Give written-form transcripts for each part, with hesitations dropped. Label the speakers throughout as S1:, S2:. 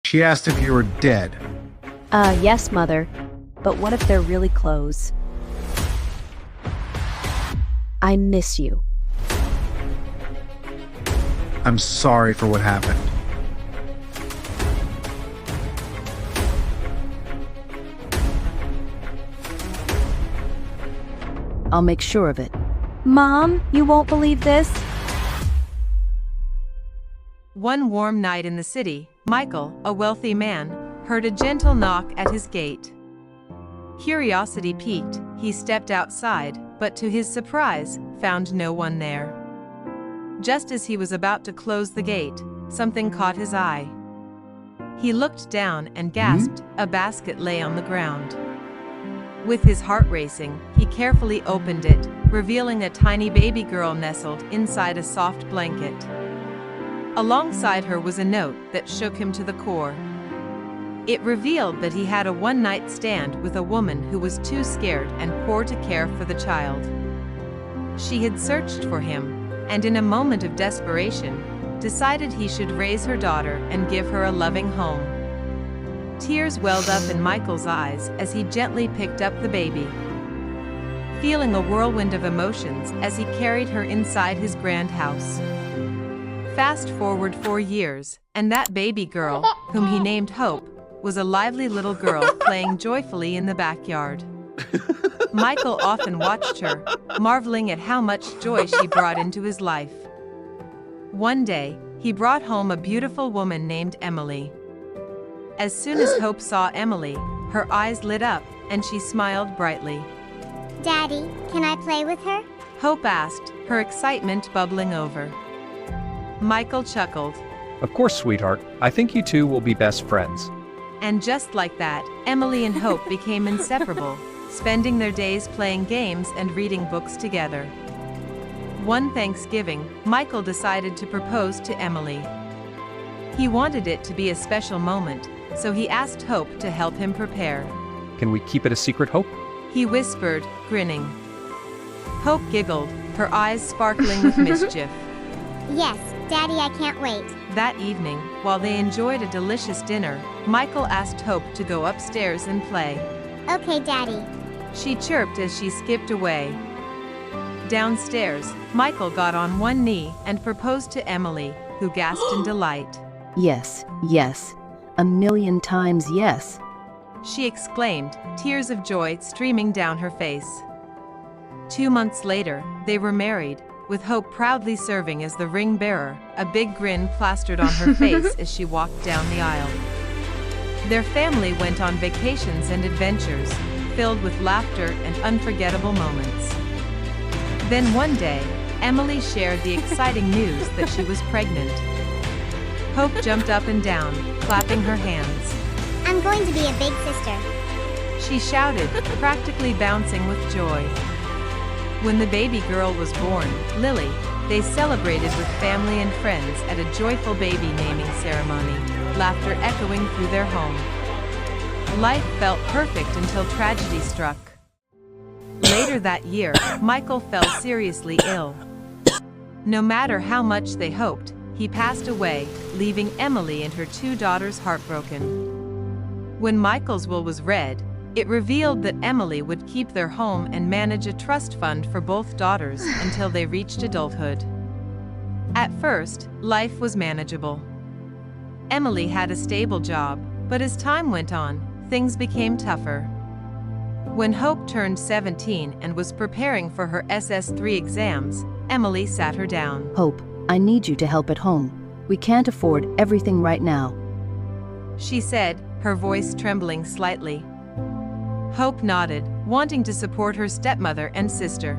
S1: She asked if you were dead.
S2: Yes, Mother. But what if they're really close? I miss you.
S1: I'm sorry for what happened.
S2: I'll make sure of it. Mom, you won't believe this?
S3: One warm night in the city, Michael, a wealthy man, heard a gentle knock at his gate. Curiosity piqued, he stepped outside, but to his surprise, found no one there. Just as he was about to close the gate, something caught his eye. He looked down and gasped. A basket lay on the ground. With his heart racing, he carefully opened it, revealing a tiny baby girl nestled inside a soft blanket. Alongside her was a note that shook him to the core. It revealed that he had a one-night stand with a woman who was too scared and poor to care for the child. She had searched for him, and in a moment of desperation, decided he should raise her daughter and give her a loving home. Tears welled up in Michael's eyes as he gently picked up the baby, feeling a whirlwind of emotions as he carried her inside his grand house. Fast forward 4 years, and that baby girl, whom he named Hope, was a lively little girl playing joyfully in the backyard. Michael often watched her, marveling at how much joy she brought into his life. One day, he brought home a beautiful woman named Emily. As soon as Hope saw Emily, her eyes lit up, and she smiled brightly.
S4: Daddy, can I play with her?
S3: Hope asked, her excitement bubbling over. Michael chuckled.
S5: Of course, sweetheart. I think you two will be best friends.
S3: And just like that, Emily and Hope became inseparable, spending their days playing games and reading books together. One Thanksgiving, Michael decided to propose to Emily. He wanted it to be a special moment, so he asked Hope to help him prepare.
S5: Can we keep it a secret, Hope?
S3: He whispered, grinning. Hope giggled, her eyes sparkling with mischief.
S4: Yes, Daddy, I can't wait.
S3: That evening, while they enjoyed a delicious dinner, Michael asked Hope to go upstairs and play.
S4: Okay, Daddy.
S3: She chirped as she skipped away. Downstairs, Michael got on one knee and proposed to Emily, who gasped in delight.
S2: Yes, yes. A million times yes.
S3: She exclaimed, tears of joy streaming down her face. 2 months later, they were married, with Hope proudly serving as the ring bearer, a big grin plastered on her face as she walked down the aisle. Their family went on vacations and adventures, filled with laughter and unforgettable moments. Then one day, Emily shared the exciting news that she was pregnant. Hope jumped up and down, clapping her hands.
S4: I'm going to be a big sister.
S3: She shouted, practically bouncing with joy. When the baby girl was born, Lily, they celebrated with family and friends at a joyful baby naming ceremony, laughter echoing through their home. Life felt perfect until tragedy struck. Later that year, Michael fell seriously ill. No matter how much they hoped, he passed away, leaving Emily and her 2 daughters heartbroken. When Michael's will was read, it revealed that Emily would keep their home and manage a trust fund for both daughters until they reached adulthood. At first, life was manageable. Emily had a stable job, but as time went on, things became tougher. When Hope turned 17 and was preparing for her SS3 exams, Emily sat her down.
S2: Hope, I need you to help at home. We can't afford everything right now.
S3: She said, her voice trembling slightly. Hope nodded, wanting to support her stepmother and sister.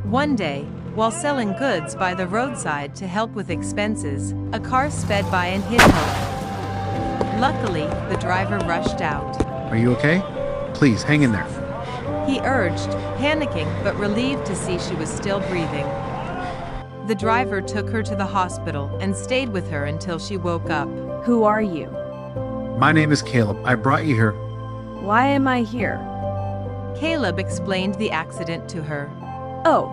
S3: One day, while selling goods by the roadside to help with expenses, a car sped by and hit Hope. Luckily, the driver rushed out.
S1: Are you okay? Please, hang in there.
S3: He urged, panicking but relieved to see she was still breathing. The driver took her to the hospital and stayed with her until she woke up.
S6: Who are you?
S1: My name is Caleb. I brought you here.
S6: Why am I here?
S3: Caleb explained the accident to her.
S6: Oh,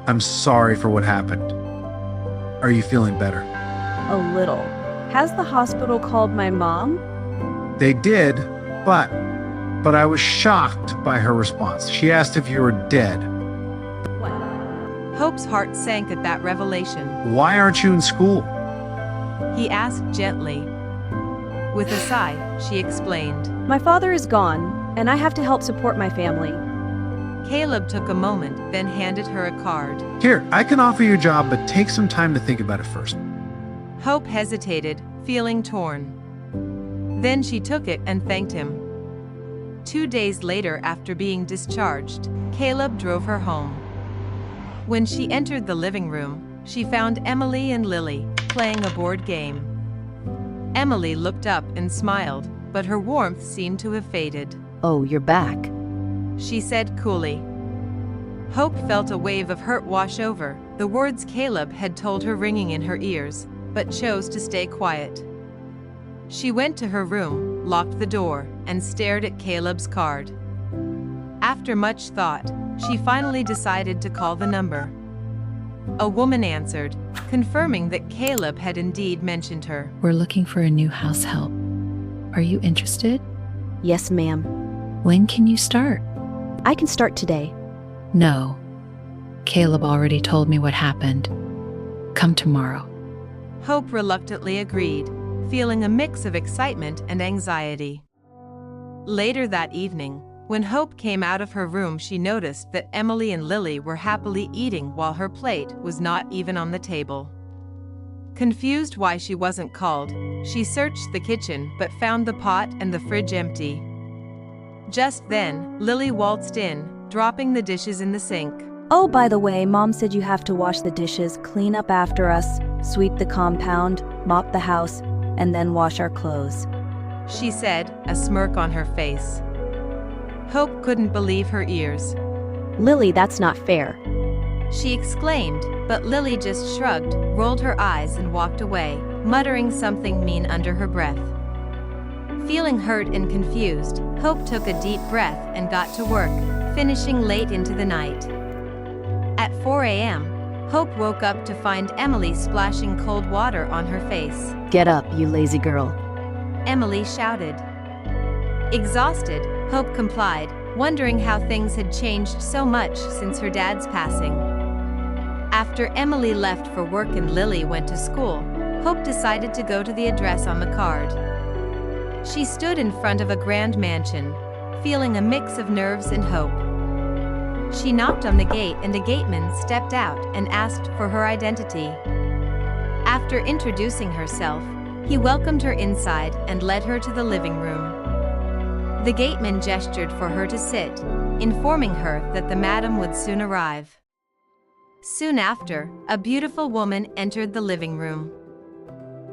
S1: I'm sorry for what happened. Are you feeling better?
S6: a little. Has the hospital called my mom?
S1: They did, but I was shocked by her response. She asked if you were dead.
S6: What?
S3: Hope's heart sank at that revelation.
S1: Why aren't you in school?
S3: He asked gently. With a sigh, she explained.
S6: My father is gone, and I have to help support my family.
S3: Caleb took a moment, then handed her a card.
S1: Here, I can offer you a job, but take some time to think about it first.
S3: Hope hesitated, feeling torn. Then she took it and thanked him. 2 days later, after being discharged, Caleb drove her home. When she entered the living room, she found Emily and Lily playing a board game. Emily looked up and smiled, but her warmth seemed to have faded.
S2: Oh, you're back.
S3: She said coolly. Hope felt a wave of hurt wash over, the words Caleb had told her ringing in her ears, but chose to stay quiet. She went to her room, locked the door, and stared at Caleb's card. After much thought, she finally decided to call the number. A woman answered, confirming that Caleb had indeed mentioned her.
S7: We're looking for a new house help. Are you interested?
S2: Yes, ma'am.
S7: When can you start?
S2: I can start today.
S7: No. Caleb already told me what happened. Come tomorrow.
S3: Hope reluctantly agreed, feeling a mix of excitement and anxiety. Later that evening, when Hope came out of her room, she noticed that Emily and Lily were happily eating while her plate was not even on the table. Confused why she wasn't called, she searched the kitchen but found the pot and the fridge empty. Just then, Lily waltzed in, dropping the dishes in the sink.
S6: Oh, by the way, Mom said you have to wash the dishes, clean up after us, sweep the compound, mop the house, and then wash our clothes.
S3: She said, a smirk on her face. Hope couldn't believe her ears.
S6: Lily, that's not fair.
S3: She exclaimed, but Lily just shrugged, rolled her eyes and walked away, muttering something mean under her breath. Feeling hurt and confused, Hope took a deep breath and got to work, finishing late into the night. At 4 a.m., Hope woke up to find Emily splashing cold water on her face.
S2: Get up, you lazy girl.
S3: Emily shouted. Exhausted, Hope complied, wondering how things had changed so much since her dad's passing. After Emily left for work and Lily went to school, Hope decided to go to the address on the card. She stood in front of a grand mansion, feeling a mix of nerves and hope. She knocked on the gate and a gateman stepped out and asked for her identity. After introducing herself, he welcomed her inside and led her to the living room. The gateman gestured for her to sit, informing her that the madam would soon arrive. Soon after, a beautiful woman entered the living room.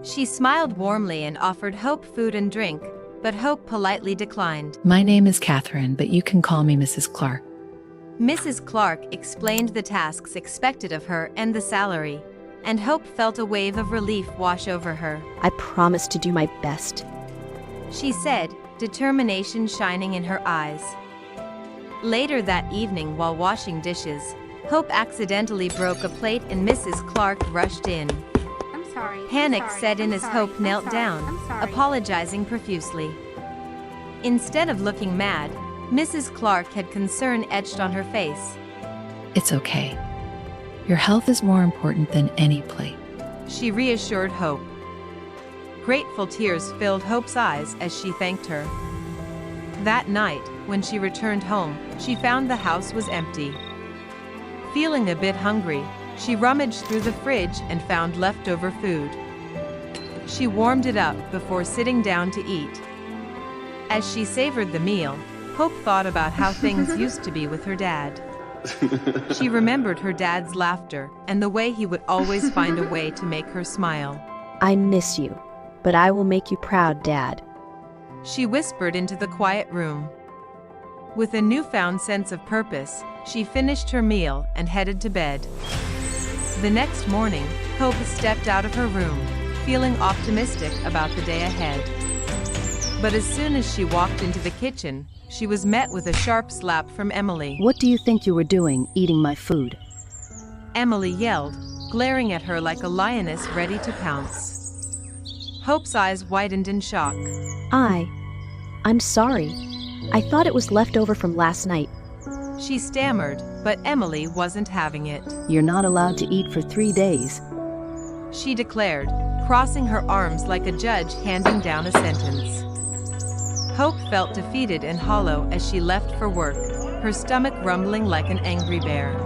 S3: She smiled warmly and offered Hope food and drink, but Hope politely declined.
S7: My name is Catherine, but you can call me Mrs. Clark.
S3: Mrs. Clark explained the tasks expected of her and the salary, and Hope felt a wave of relief wash over her.
S2: I promise to do my best.
S3: She said, determination shining in her eyes. Later that evening, while washing dishes, Hope accidentally broke a plate and Mrs. Clark rushed in.
S4: I'm sorry.
S3: Panic set in as Hope knelt down, apologizing profusely. Instead of looking mad, Mrs. Clark had concern etched on her face.
S7: It's okay. Your health is more important than any plate.
S3: She reassured Hope. Grateful tears filled Hope's eyes as she thanked her. That night, when she returned home, she found the house was empty. Feeling a bit hungry, she rummaged through the fridge and found leftover food. She warmed it up before sitting down to eat. As she savored the meal, Hope thought about how things used to be with her dad. She remembered her dad's laughter and the way he would always find a way to make her smile.
S6: I miss you, but I will make you proud, Dad.
S3: She whispered into the quiet room. With a newfound sense of purpose, she finished her meal and headed to bed. The next morning, Hope stepped out of her room, feeling optimistic about the day ahead. But as soon as she walked into the kitchen, she was met with a sharp slap from Emily.
S2: What do you think you were doing, eating my food?
S3: Emily yelled, glaring at her like a lioness ready to pounce. Hope's eyes widened in shock.
S8: I'm sorry. I thought it was left over from last night.
S3: She stammered, but Emily wasn't having it.
S2: You're not allowed to eat for 3 days.
S3: She declared, crossing her arms like a judge handing down a sentence. Hope felt defeated and hollow as she left for work, her stomach rumbling like an angry bear.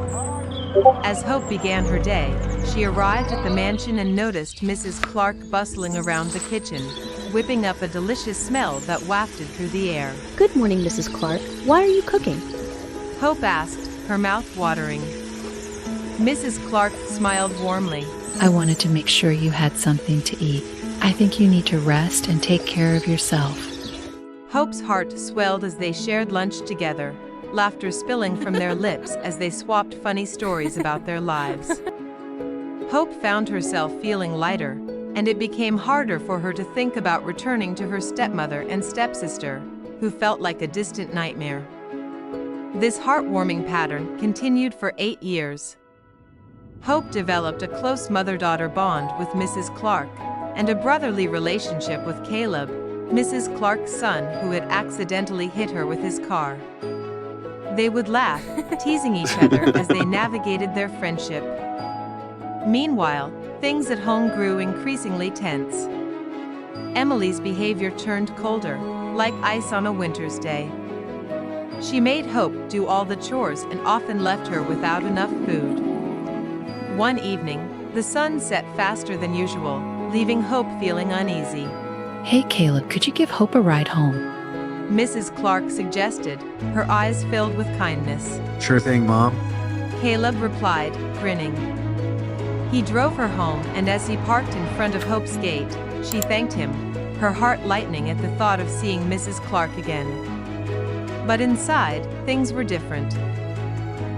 S3: As Hope began her day, she arrived at the mansion and noticed Mrs. Clark bustling around the kitchen, whipping up a delicious smell that wafted through the air.
S8: Good morning, Mrs. Clark. Why are you cooking?
S3: Hope asked, her mouth watering. Mrs. Clark smiled warmly.
S7: I wanted to make sure you had something to eat. I think you need to rest and take care of yourself.
S3: Hope's heart swelled as they shared lunch together, laughter spilling from their lips as they swapped funny stories about their lives. Hope found herself feeling lighter, and it became harder for her to think about returning to her stepmother and stepsister, who felt like a distant nightmare. This heartwarming pattern continued for 8 years. Hope developed a close mother-daughter bond with Mrs. Clark, and a brotherly relationship with Caleb, Mrs. Clark's son who had accidentally hit her with his car. They would laugh, teasing each other as they navigated their friendship. Meanwhile, things at home grew increasingly tense. Emily's behavior turned colder, like ice on a winter's day. She made Hope do all the chores and often left her without enough food. One evening, the sun set faster than usual, leaving Hope feeling uneasy.
S7: Hey Caleb, could you give Hope a ride home?
S3: Mrs. Clark suggested, her eyes filled with kindness.
S1: Sure thing, Mom.
S3: Caleb replied, grinning. He drove her home, and as he parked in front of Hope's gate, she thanked him, her heart lightening at the thought of seeing Mrs. Clark again. But inside, things were different.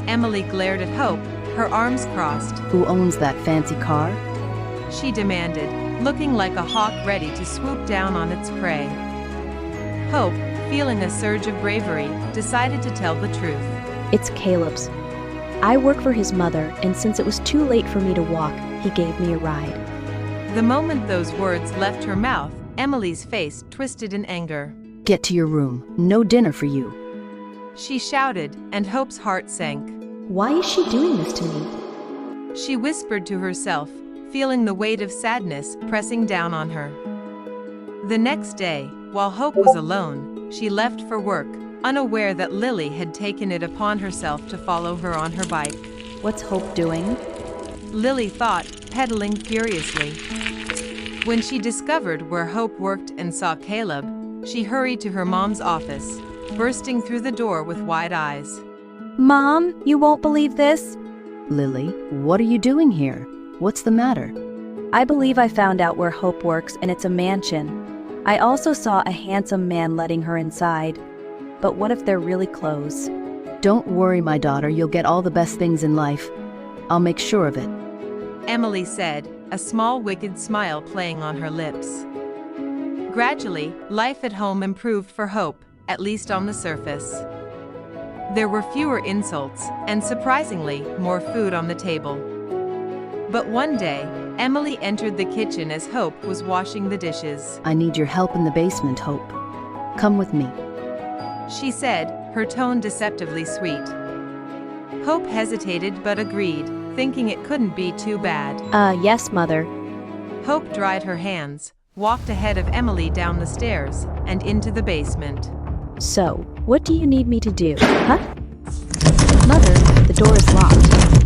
S3: Emily glared at Hope, her arms crossed.
S2: Who owns that fancy car?
S3: She demanded, looking like a hawk ready to swoop down on its prey. Hope, feeling a surge of bravery, decided to tell the truth.
S8: It's Caleb's. I work for his mother, and since it was too late for me to walk, he gave me a ride.
S3: The moment those words left her mouth, Emily's face twisted in anger.
S2: Get to your room. No dinner for you.
S3: She shouted, and Hope's heart sank.
S8: Why is she doing this to me?
S3: She whispered to herself, feeling the weight of sadness pressing down on her. The next day, while Hope was alone, she left for work, unaware that Lily had taken it upon herself to follow her on her bike.
S6: What's Hope doing?
S3: Lily thought, pedaling furiously. When she discovered where Hope worked and saw Caleb, she hurried to her mom's office, bursting through the door with wide eyes.
S6: Mom, you won't believe this.
S2: Lily, what are you doing here? What's the matter?
S6: I believe I found out where Hope works, and it's a mansion. I also saw a handsome man letting her inside. But what if they're really close?
S2: Don't worry, my daughter, you'll get all the best things in life. I'll make sure of it.
S3: Emily said, a small wicked smile playing on her lips. Gradually, life at home improved for Hope, at least on the surface. There were fewer insults, and surprisingly, more food on the table. But one day, Emily entered the kitchen as Hope was washing the dishes.
S2: I need your help in the basement, Hope. Come with me.
S3: She said, her tone deceptively sweet. Hope hesitated but agreed, thinking it couldn't be too bad.
S8: Yes, Mother.
S3: Hope dried her hands, walked ahead of Emily down the stairs, and into the basement.
S8: So, what do you need me to do, huh? Mother, the door is locked.